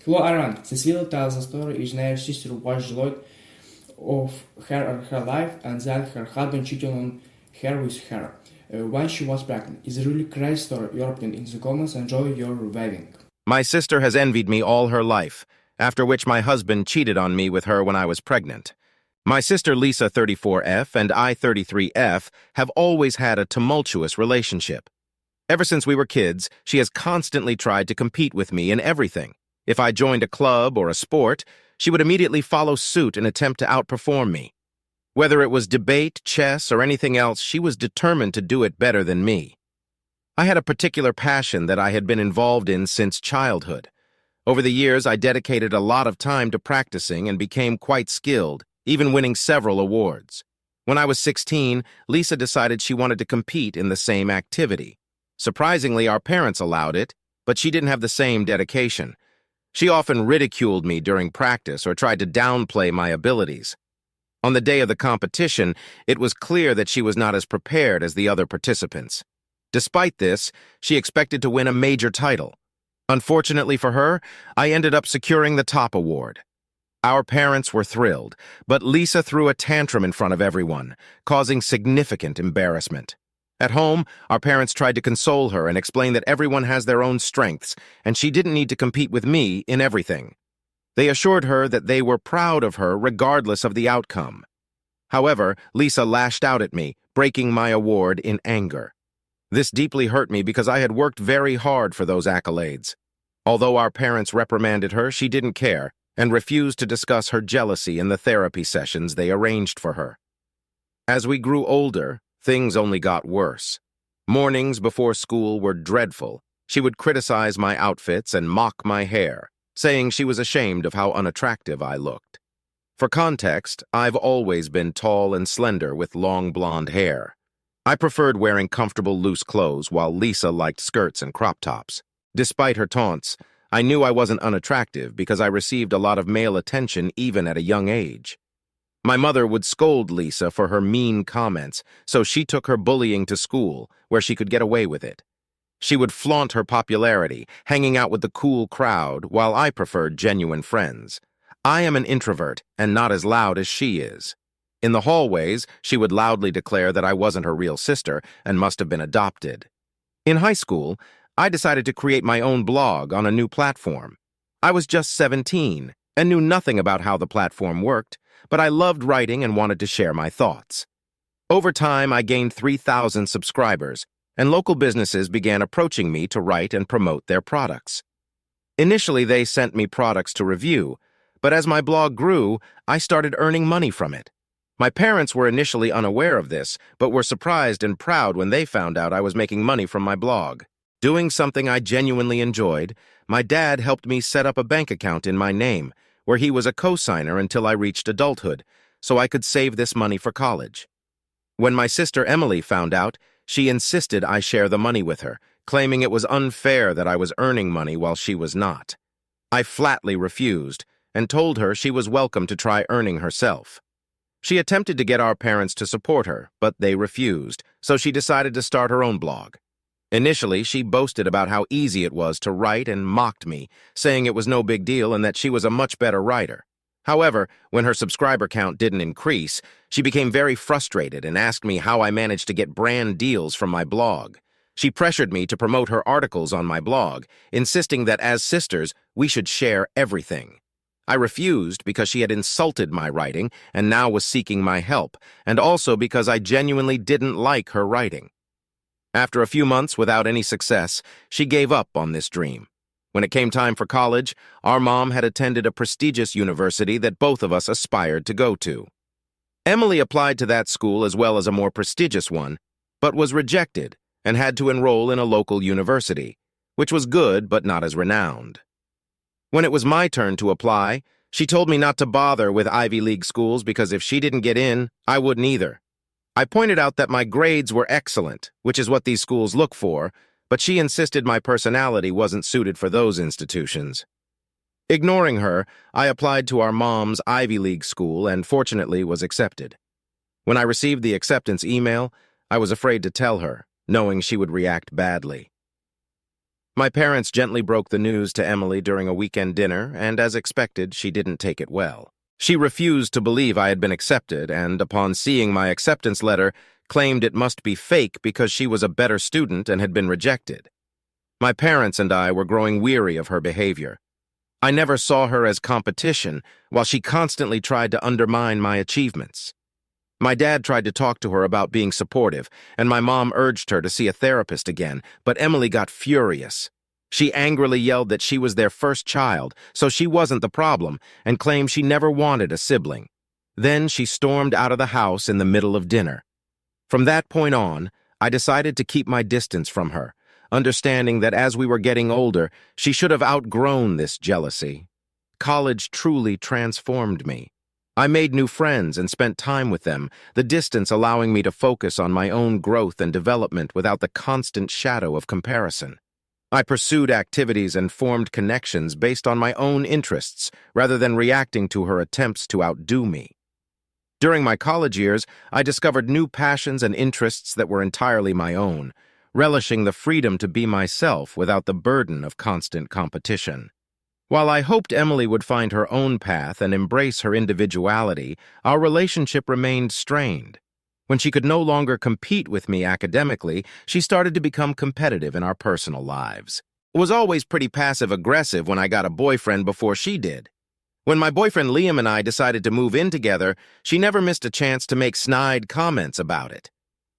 Hello, Aaron. Cecilia tells a story in which her sister was jealous of her life and that her husband cheated on her with her when she was pregnant. It's a really crazy story. Your opinion in the comments. Enjoy your reviving. My sister has envied me all her life, after which my husband cheated on me with her when I was pregnant. My sister Lisa 34F and I 33F have always had a tumultuous relationship. Ever since we were kids, she has constantly tried to compete with me in everything. If I joined a club or a sport, she would immediately follow suit and attempt to outperform me. Whether it was debate, chess, or anything else, she was determined to do it better than me. I had a particular passion that I had been involved in since childhood. Over the years, I dedicated a lot of time to practicing and became quite skilled, even winning several awards. When I was 16, Lisa decided she wanted to compete in the same activity. Surprisingly, our parents allowed it, but she didn't have the same dedication. She often ridiculed me during practice or tried to downplay my abilities. On the day of the competition, it was clear that she was not as prepared as the other participants. Despite this, she expected to win a major title. Unfortunately for her, I ended up securing the top award. Our parents were thrilled, but Lisa threw a tantrum in front of everyone, causing significant embarrassment. At home, our parents tried to console her and explain that everyone has their own strengths, and she didn't need to compete with me in everything. They assured her that they were proud of her regardless of the outcome. However, Lisa lashed out at me, breaking my award in anger. This deeply hurt me because I had worked very hard for those accolades. Although our parents reprimanded her, she didn't care and refused to discuss her jealousy in the therapy sessions they arranged for her. As we grew older, things only got worse. Mornings before school were dreadful. She would criticize my outfits and mock my hair, saying she was ashamed of how unattractive I looked. For context, I've always been tall and slender with long blonde hair. I preferred wearing comfortable loose clothes while Lisa liked skirts and crop tops. Despite her taunts, I knew I wasn't unattractive because I received a lot of male attention even at a young age. My mother would scold Lisa for her mean comments, so she took her bullying to school, where she could get away with it. She would flaunt her popularity, hanging out with the cool crowd, while I preferred genuine friends. I am an introvert and not as loud as she is. In the hallways, she would loudly declare that I wasn't her real sister and must have been adopted. In high school, I decided to create my own blog on a new platform. I was just 17 and knew nothing about how the platform worked, but I loved writing and wanted to share my thoughts. Over time, I gained 3,000 subscribers, and local businesses began approaching me to write and promote their products. Initially, they sent me products to review, but as my blog grew, I started earning money from it. My parents were initially unaware of this, but were surprised and proud when they found out I was making money from my blog. Doing something I genuinely enjoyed, my dad helped me set up a bank account in my name, where he was a co-signer until I reached adulthood, so I could save this money for college. When my sister Emily found out, she insisted I share the money with her, claiming it was unfair that I was earning money while she was not. I flatly refused and told her she was welcome to try earning herself. She attempted to get our parents to support her, but they refused, so she decided to start her own blog. Initially, she boasted about how easy it was to write and mocked me, saying it was no big deal and that she was a much better writer. However, when her subscriber count didn't increase, she became very frustrated and asked me how I managed to get brand deals from my blog. She pressured me to promote her articles on my blog, insisting that as sisters, we should share everything. I refused because she had insulted my writing and now was seeking my help, and also because I genuinely didn't like her writing. After a few months without any success, she gave up on this dream. When it came time for college, our mom had attended a prestigious university that both of us aspired to go to. Emily applied to that school as well as a more prestigious one, but was rejected and had to enroll in a local university, which was good but not as renowned. When it was my turn to apply, she told me not to bother with Ivy League schools because if she didn't get in, I wouldn't either. I pointed out that my grades were excellent, which is what these schools look for, but she insisted my personality wasn't suited for those institutions. Ignoring her, I applied to our mom's Ivy League school and fortunately was accepted. When I received the acceptance email, I was afraid to tell her, knowing she would react badly. My parents gently broke the news to Emily during a weekend dinner, and as expected, she didn't take it well. She refused to believe I had been accepted, and upon seeing my acceptance letter, claimed it must be fake because she was a better student and had been rejected. My parents and I were growing weary of her behavior. I never saw her as competition, while she constantly tried to undermine my achievements. My dad tried to talk to her about being supportive, and my mom urged her to see a therapist again, but Emily got furious. She angrily yelled that she was their first child, so she wasn't the problem, and claimed she never wanted a sibling. Then she stormed out of the house in the middle of dinner. From that point on, I decided to keep my distance from her, understanding that as we were getting older, she should have outgrown this jealousy. College truly transformed me. I made new friends and spent time with them, the distance allowing me to focus on my own growth and development without the constant shadow of comparison. I pursued activities and formed connections based on my own interests, rather than reacting to her attempts to outdo me. During my college years, I discovered new passions and interests that were entirely my own, relishing the freedom to be myself without the burden of constant competition. While I hoped Emily would find her own path and embrace her individuality, our relationship remained strained. When she could no longer compete with me academically, she started to become competitive in our personal lives. I was always pretty passive-aggressive when I got a boyfriend before she did. When my boyfriend Liam and I decided to move in together, she never missed a chance to make snide comments about it.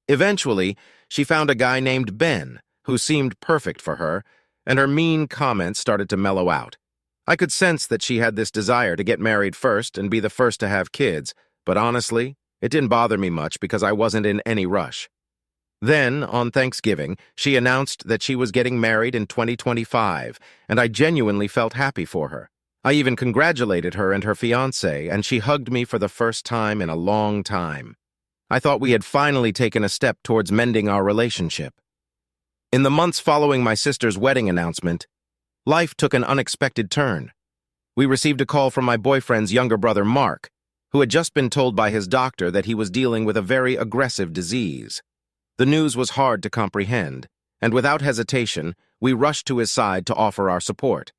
Eventually, she found a guy named Ben, who seemed perfect for her, and her mean comments started to mellow out. I could sense that she had this desire to get married first and be the first to have kids, but honestly, it didn't bother me much because I wasn't in any rush. Then, on Thanksgiving, she announced that she was getting married in 2025, and I genuinely felt happy for her. I even congratulated her and her fiancé, and she hugged me for the first time in a long time. I thought we had finally taken a step towards mending our relationship. In the months following my sister's wedding announcement, life took an unexpected turn. We received a call from my boyfriend's younger brother, Mark, who had just been told by his doctor that he was dealing with a very aggressive disease. The news was hard to comprehend, and without hesitation, we rushed to his side to offer our support.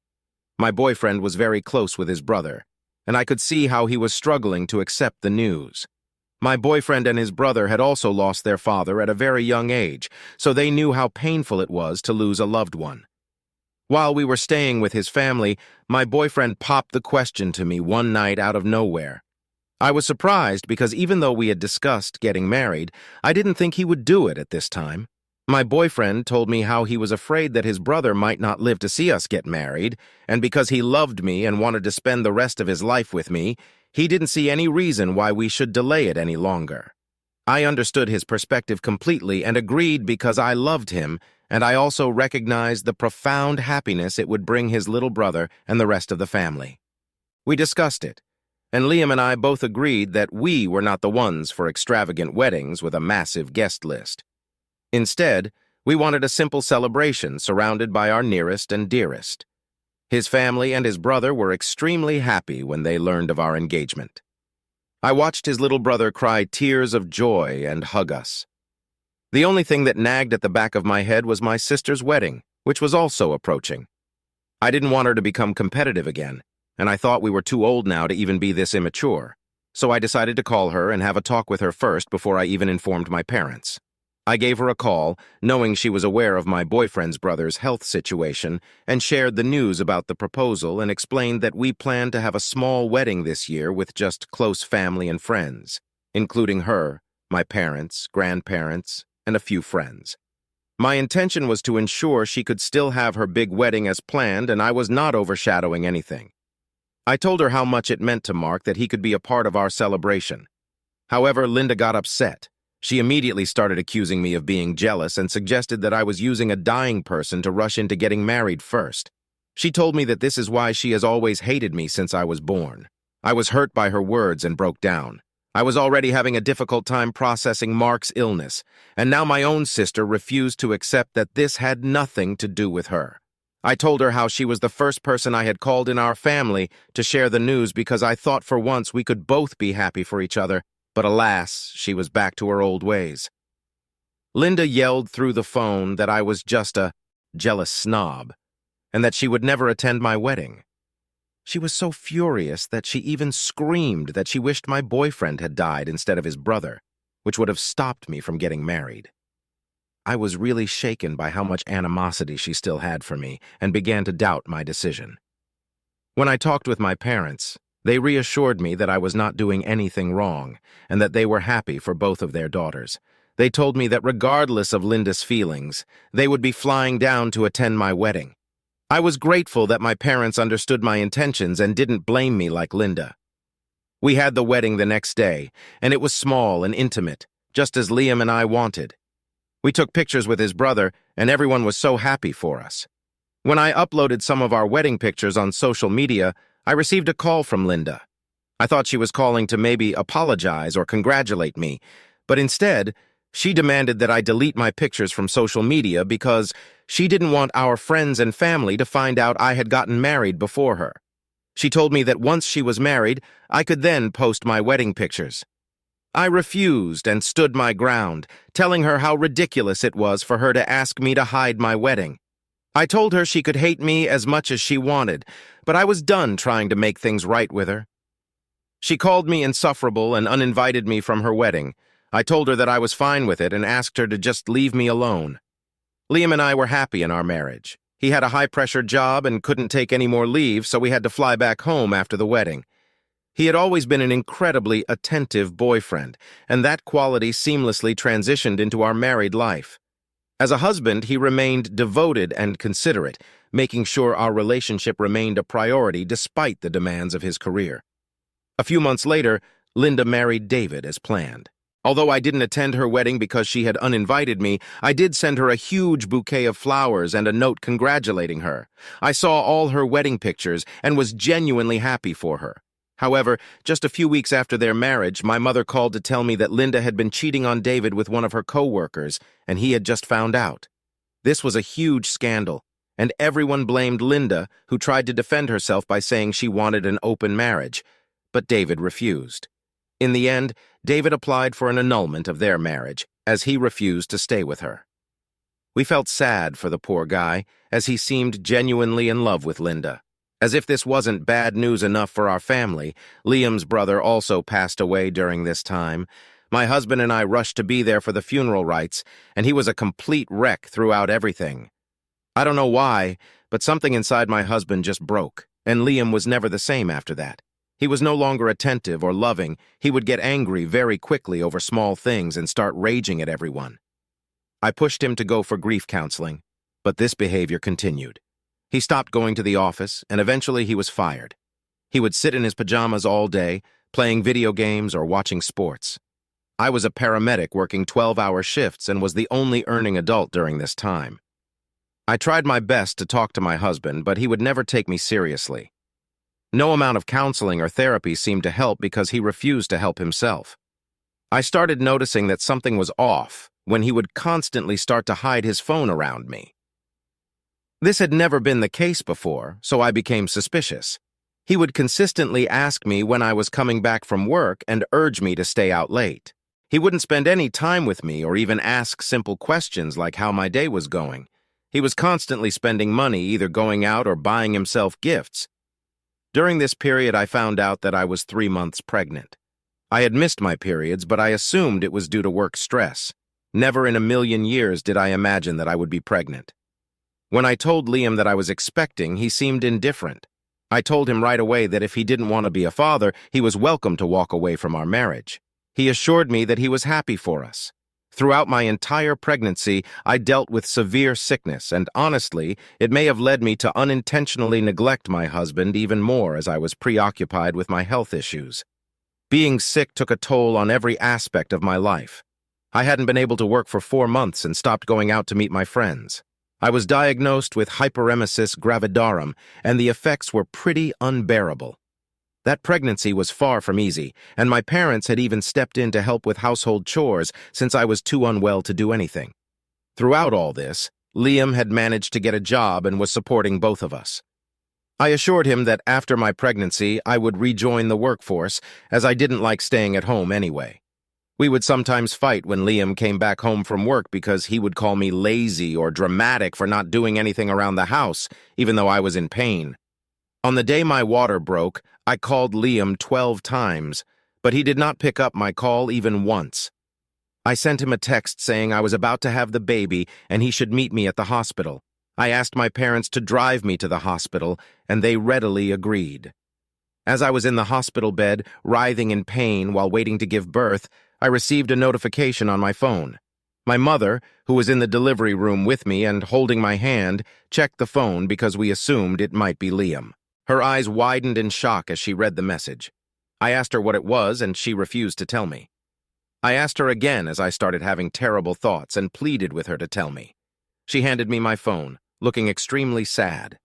My boyfriend was very close with his brother, and I could see how he was struggling to accept the news. My boyfriend and his brother had also lost their father at a very young age, so they knew how painful it was to lose a loved one. While we were staying with his family, my boyfriend popped the question to me one night out of nowhere. I was surprised because even though we had discussed getting married, I didn't think he would do it at this time. My boyfriend told me how he was afraid that his brother might not live to see us get married, and because he loved me and wanted to spend the rest of his life with me, he didn't see any reason why we should delay it any longer. I understood his perspective completely and agreed because I loved him, and I also recognized the profound happiness it would bring his little brother and the rest of the family. We discussed it, and Liam and I both agreed that we were not the ones for extravagant weddings with a massive guest list. Instead, we wanted a simple celebration surrounded by our nearest and dearest. His family and his brother were extremely happy when they learned of our engagement. I watched his little brother cry tears of joy and hug us. The only thing that nagged at the back of my head was my sister's wedding, which was also approaching. I didn't want her to become competitive again, and I thought we were too old now to even be this immature, so I decided to call her and have a talk with her first before I even informed my parents. I gave her a call, knowing she was aware of my boyfriend's brother's health situation, and shared the news about the proposal and explained that we planned to have a small wedding this year with just close family and friends, including her, my parents, grandparents, and a few friends. My intention was to ensure she could still have her big wedding as planned, and I was not overshadowing anything. I told her how much it meant to Mark that he could be a part of our celebration. However, Linda got upset. She immediately started accusing me of being jealous and suggested that I was using a dying person to rush into getting married first. She told me that this is why she has always hated me since I was born. I was hurt by her words and broke down. I was already having a difficult time processing Mark's illness, and now my own sister refused to accept that this had nothing to do with her. I told her how she was the first person I had called in our family to share the news because I thought for once we could both be happy for each other. But alas, she was back to her old ways. Linda yelled through the phone that I was just a jealous snob, and that she would never attend my wedding. She was so furious that she even screamed that she wished my boyfriend had died instead of his brother, which would have stopped me from getting married. I was really shaken by how much animosity she still had for me and began to doubt my decision. When I talked with my parents, they reassured me that I was not doing anything wrong and that they were happy for both of their daughters. They told me that regardless of Linda's feelings, they would be flying down to attend my wedding. I was grateful that my parents understood my intentions and didn't blame me like Linda. We had the wedding the next day, and it was small and intimate, just as Liam and I wanted. We took pictures with his brother, and everyone was so happy for us. When I uploaded some of our wedding pictures on social media, I received a call from Linda. I thought she was calling to maybe apologize or congratulate me, but instead, she demanded that I delete my pictures from social media because she didn't want our friends and family to find out I had gotten married before her. She told me that once she was married, I could then post my wedding pictures. I refused and stood my ground, telling her how ridiculous it was for her to ask me to hide my wedding. I told her she could hate me as much as she wanted, but I was done trying to make things right with her. She called me insufferable and uninvited me from her wedding. I told her that I was fine with it and asked her to just leave me alone. Liam and I were happy in our marriage. He had a high-pressure job and couldn't take any more leave, so we had to fly back home after the wedding. He had always been an incredibly attentive boyfriend, and that quality seamlessly transitioned into our married life. As a husband, he remained devoted and considerate, making sure our relationship remained a priority despite the demands of his career. A few months later, Linda married David as planned. Although I didn't attend her wedding because she had uninvited me, I did send her a huge bouquet of flowers and a note congratulating her. I saw all her wedding pictures and was genuinely happy for her. However, just a few weeks after their marriage, my mother called to tell me that Linda had been cheating on David with one of her co-workers, and he had just found out. This was a huge scandal, and everyone blamed Linda, who tried to defend herself by saying she wanted an open marriage, but David refused. In the end, David applied for an annulment of their marriage, as he refused to stay with her. We felt sad for the poor guy, as he seemed genuinely in love with Linda. As if this wasn't bad news enough for our family, Liam's brother also passed away during this time. My husband and I rushed to be there for the funeral rites, and he was a complete wreck throughout everything. I don't know why, but something inside my husband just broke, and Liam was never the same after that. He was no longer attentive or loving. He would get angry very quickly over small things and start raging at everyone. I pushed him to go for grief counseling, but this behavior continued. He stopped going to the office, and eventually he was fired. He would sit in his pajamas all day, playing video games or watching sports. I was a paramedic working 12-hour shifts and was the only earning adult during this time. I tried my best to talk to my husband, but he would never take me seriously. No amount of counseling or therapy seemed to help because he refused to help himself. I started noticing that something was off when he would constantly start to hide his phone around me. This had never been the case before, so I became suspicious. He would consistently ask me when I was coming back from work and urge me to stay out late. He wouldn't spend any time with me or even ask simple questions like how my day was going. He was constantly spending money either going out or buying himself gifts. During this period, I found out that I was 3 months pregnant. I had missed my periods, but I assumed it was due to work stress. Never in a million years did I imagine that I would be pregnant. When I told Liam that I was expecting, he seemed indifferent. I told him right away that if he didn't want to be a father, he was welcome to walk away from our marriage. He assured me that he was happy for us. Throughout my entire pregnancy, I dealt with severe sickness, and honestly, it may have led me to unintentionally neglect my husband even more as I was preoccupied with my health issues. Being sick took a toll on every aspect of my life. I hadn't been able to work for 4 months and stopped going out to meet my friends. I was diagnosed with hyperemesis gravidarum, and the effects were pretty unbearable. That pregnancy was far from easy, and my parents had even stepped in to help with household chores since I was too unwell to do anything. Throughout all this, Liam had managed to get a job and was supporting both of us. I assured him that after my pregnancy, I would rejoin the workforce, as I didn't like staying at home anyway. We would sometimes fight when Liam came back home from work because he would call me lazy or dramatic for not doing anything around the house, even though I was in pain. On the day my water broke, I called Liam 12 times, but he did not pick up my call even once. I sent him a text saying I was about to have the baby and he should meet me at the hospital. I asked my parents to drive me to the hospital, and they readily agreed. As I was in the hospital bed, writhing in pain while waiting to give birth, I received a notification on my phone. My mother, who was in the delivery room with me and holding my hand, checked the phone because we assumed it might be Liam. Her eyes widened in shock as she read the message. I asked her what it was, and she refused to tell me. I asked her again as I started having terrible thoughts and pleaded with her to tell me. She handed me my phone, looking extremely sad.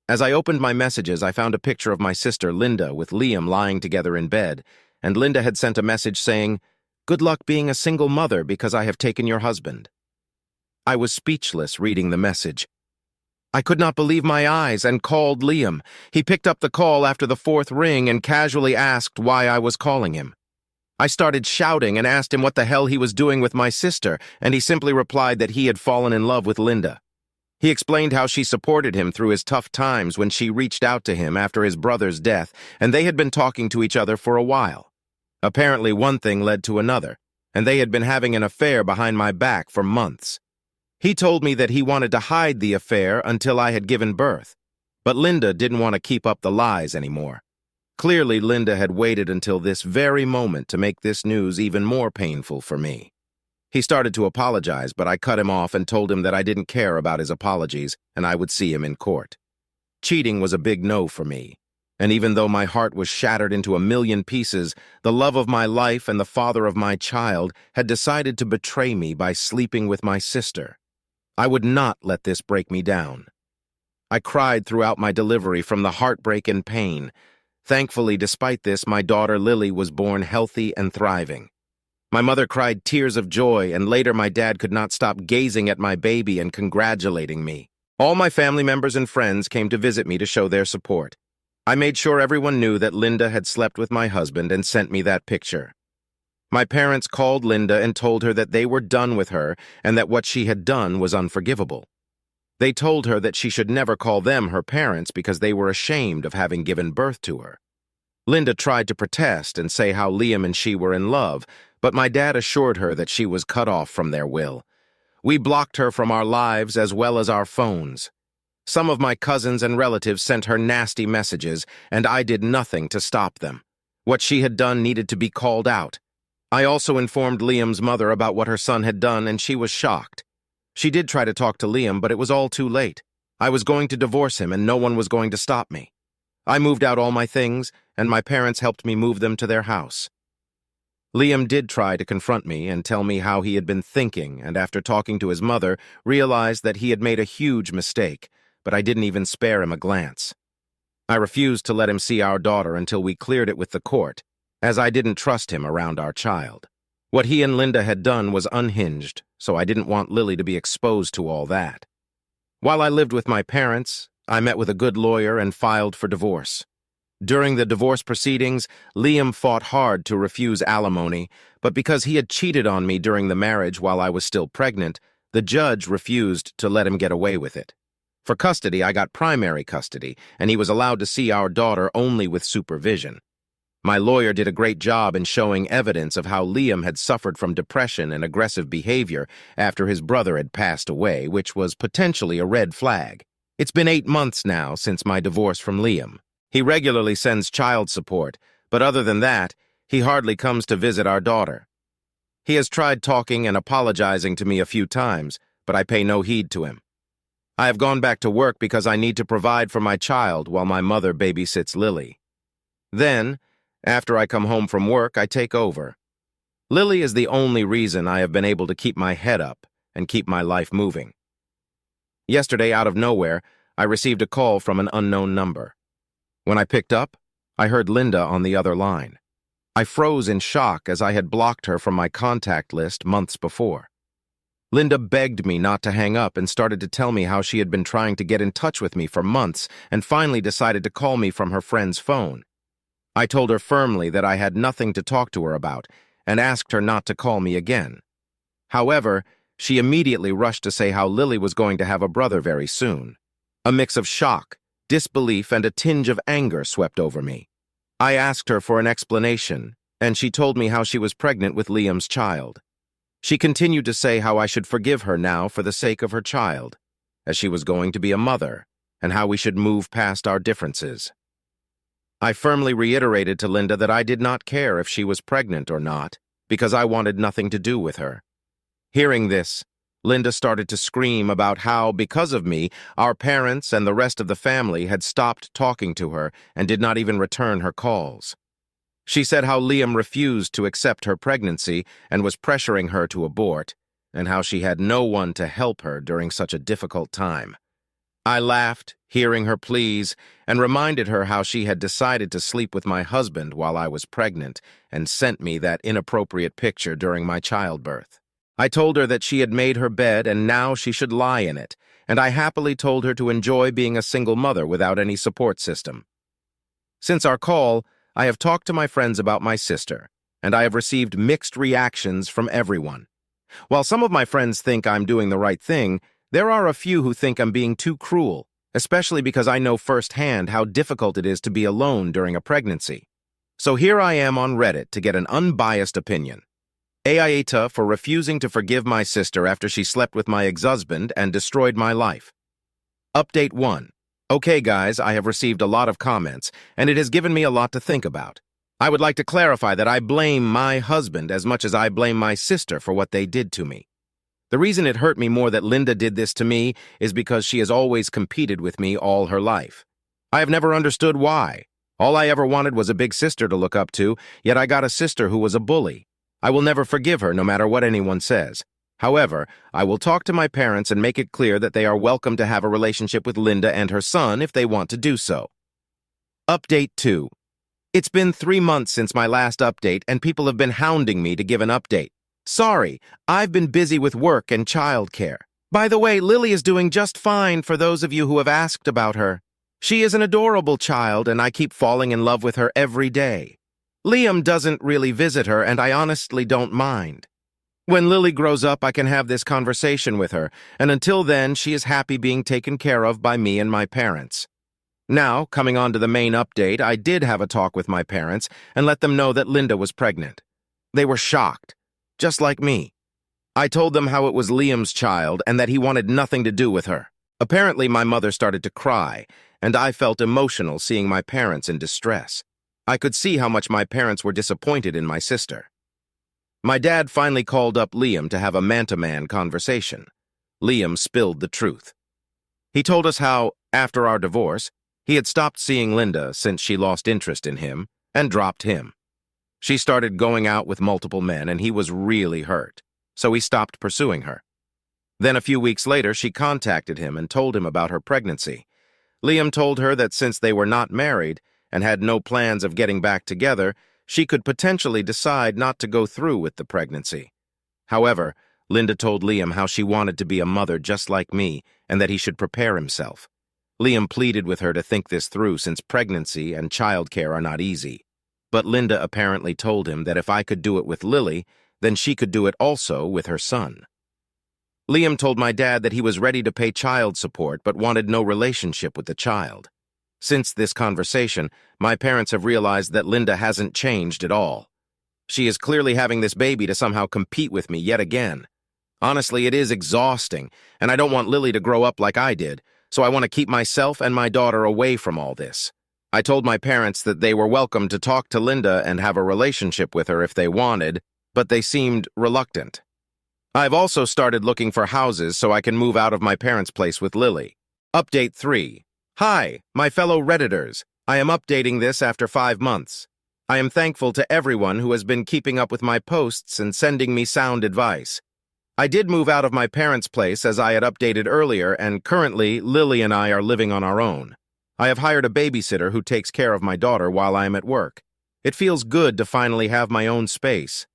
As I opened my messages, I found a picture of my sister Linda with Liam lying together in bed, and Linda had sent a message saying, "Good luck being a single mother because I have taken your husband." I was speechless reading the message. I could not believe my eyes and called Liam. He picked up the call after the 4th ring and casually asked why I was calling him. I started shouting and asked him what the hell he was doing with my sister, and he simply replied that he had fallen in love with Linda. He explained how she supported him through his tough times when she reached out to him after his brother's death, and they had been talking to each other for a while. Apparently, one thing led to another, and they had been having an affair behind my back for months. He told me that he wanted to hide the affair until I had given birth, but Linda didn't want to keep up the lies anymore. Clearly, Linda had waited until this very moment to make this news even more painful for me. He started to apologize, but I cut him off and told him that I didn't care about his apologies and I would see him in court. Cheating was a big no for me, and even though my heart was shattered into a million pieces, the love of my life and the father of my child had decided to betray me by sleeping with my sister. I would not let this break me down. I cried throughout my delivery from the heartbreak and pain. Thankfully, despite this, my daughter Lily was born healthy and thriving. My mother cried tears of joy, and later my dad could not stop gazing at my baby and congratulating me. All my family members and friends came to visit me to show their support. I made sure everyone knew that Linda had slept with my husband and sent me that picture. My parents called Linda and told her that they were done with her and that what she had done was unforgivable. They told her that she should never call them her parents because they were ashamed of having given birth to her. Linda tried to protest and say how Liam and she were in love, but my dad assured her that she was cut off from their will. We blocked her from our lives as well as our phones. Some of my cousins and relatives sent her nasty messages, and I did nothing to stop them. What she had done needed to be called out. I also informed Liam's mother about what her son had done, and she was shocked. She did try to talk to Liam, but it was all too late. I was going to divorce him, and no one was going to stop me. I moved out all my things, and my parents helped me move them to their house. Liam did try to confront me and tell me how he had been thinking, and after talking to his mother, realized that he had made a huge mistake, but I didn't even spare him a glance. I refused to let him see our daughter until we cleared it with the court, as I didn't trust him around our child. What he and Linda had done was unhinged, so I didn't want Lily to be exposed to all that. While I lived with my parents, I met with a good lawyer and filed for divorce. During the divorce proceedings, Liam fought hard to refuse alimony, but because he had cheated on me during the marriage while I was still pregnant, the judge refused to let him get away with it. For custody, I got primary custody, and he was allowed to see our daughter only with supervision. My lawyer did a great job in showing evidence of how Liam had suffered from depression and aggressive behavior after his brother had passed away, which was potentially a red flag. It's been 8 months now since my divorce from Liam. He regularly sends child support, but other than that, he hardly comes to visit our daughter. He has tried talking and apologizing to me a few times, but I pay no heed to him. I have gone back to work because I need to provide for my child while my mother babysits Lily. Then, after I come home from work, I take over. Lily is the only reason I have been able to keep my head up and keep my life moving. Yesterday, out of nowhere, I received a call from an unknown number. When I picked up, I heard Linda on the other line. I froze in shock as I had blocked her from my contact list months before. Linda begged me not to hang up and started to tell me how she had been trying to get in touch with me for months and finally decided to call me from her friend's phone. I told her firmly that I had nothing to talk to her about, and asked her not to call me again. However, she immediately rushed to say how Lily was going to have a brother very soon. A mix of shock, disbelief, and a tinge of anger swept over me. I asked her for an explanation, and she told me how she was pregnant with Liam's child. She continued to say how I should forgive her now for the sake of her child, as she was going to be a mother, and how we should move past our differences. I firmly reiterated to Linda that I did not care if she was pregnant or not, because I wanted nothing to do with her. Hearing this, Linda started to scream about how, because of me, our parents and the rest of the family had stopped talking to her and did not even return her calls. She said how Liam refused to accept her pregnancy and was pressuring her to abort, and how she had no one to help her during such a difficult time. I laughed, hearing her pleas, and reminded her how she had decided to sleep with my husband while I was pregnant and sent me that inappropriate picture during my childbirth. I told her that she had made her bed and now she should lie in it, and I happily told her to enjoy being a single mother without any support system. Since our call, I have talked to my friends about my sister, and I have received mixed reactions from everyone. While some of my friends think I'm doing the right thing, there are a few who think I'm being too cruel, especially because I know firsthand how difficult it is to be alone during a pregnancy. So here I am on Reddit to get an unbiased opinion. Aita for refusing to forgive my sister after she slept with my ex-husband and destroyed my life. Update 1. Okay guys, I have received a lot of comments, and it has given me a lot to think about. I would like to clarify that I blame my husband as much as I blame my sister for what they did to me. The reason it hurt me more that Linda did this to me is because she has always competed with me all her life. I have never understood why. All I ever wanted was a big sister to look up to, yet I got a sister who was a bully. I will never forgive her no matter what anyone says. However, I will talk to my parents and make it clear that they are welcome to have a relationship with Linda and her son if they want to do so. Update 2. It's been 3 months since my last update and people have been hounding me to give an update. Sorry, I've been busy with work and childcare. By the way, Lily is doing just fine for those of you who have asked about her. She is an adorable child and I keep falling in love with her every day. Liam doesn't really visit her, and I honestly don't mind. When Lily grows up, I can have this conversation with her, and until then, she is happy being taken care of by me and my parents. Now, coming on to the main update, I did have a talk with my parents and let them know that Linda was pregnant. They were shocked, just like me. I told them how it was Liam's child and that he wanted nothing to do with her. Apparently, my mother started to cry, and I felt emotional seeing my parents in distress. I could see how much my parents were disappointed in my sister. My dad finally called up Liam to have a man-to-man conversation. Liam spilled the truth. He told us how, after our divorce, he had stopped seeing Linda since she lost interest in him and dropped him. She started going out with multiple men and he was really hurt, so he stopped pursuing her. Then a few weeks later, she contacted him and told him about her pregnancy. Liam told her that since they were not married, and had no plans of getting back together, she could potentially decide not to go through with the pregnancy. However, Linda told Liam how she wanted to be a mother just like me and that he should prepare himself. Liam pleaded with her to think this through since pregnancy and childcare are not easy. But Linda apparently told him that if I could do it with Lily, then she could do it also with her son. Liam told my dad that he was ready to pay child support but wanted no relationship with the child. Since this conversation, my parents have realized that Linda hasn't changed at all. She is clearly having this baby to somehow compete with me yet again. Honestly, it is exhausting, and I don't want Lily to grow up like I did, so I want to keep myself and my daughter away from all this. I told my parents that they were welcome to talk to Linda and have a relationship with her if they wanted, but they seemed reluctant. I've also started looking for houses so I can move out of my parents' place with Lily. Update 3. Hi, my fellow Redditors. I am updating this after 5 months. I am thankful to everyone who has been keeping up with my posts and sending me sound advice. I did move out of my parents' place as I had updated earlier, and currently Lily and I are living on our own. I have hired a babysitter who takes care of my daughter while I am at work. It feels good to finally have my own space.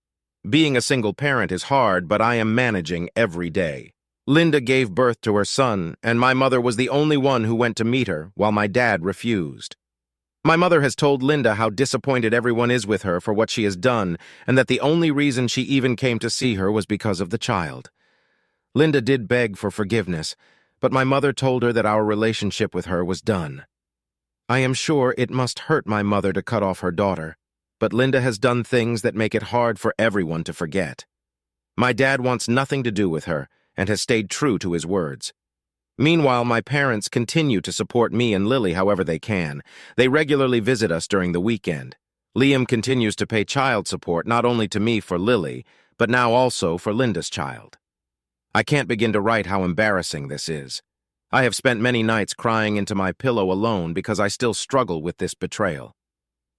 Being a single parent is hard, but I am managing every day. Linda gave birth to her son, and my mother was the only one who went to meet her, while my dad refused. My mother has told Linda how disappointed everyone is with her for what she has done, and that the only reason she even came to see her was because of the child. Linda did beg for forgiveness, but my mother told her that our relationship with her was done. I am sure it must hurt my mother to cut off her daughter, but Linda has done things that make it hard for everyone to forget. My dad wants nothing to do with her and has stayed true to his words. Meanwhile, my parents continue to support me and Lily however they can. They regularly visit us during the weekend. Liam continues to pay child support not only to me for Lily, but now also for Linda's child. I can't begin to write how embarrassing this is. I have spent many nights crying into my pillow alone because I still struggle with this betrayal.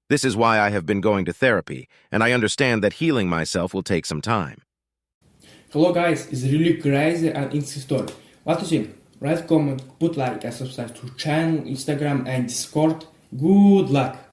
This is why I have been going to therapy, and I understand that healing myself will take some time. Hello guys, it's really crazy and interesting story. What do you think? Write comment, put like and subscribe to channel, Instagram and Discord. Good luck!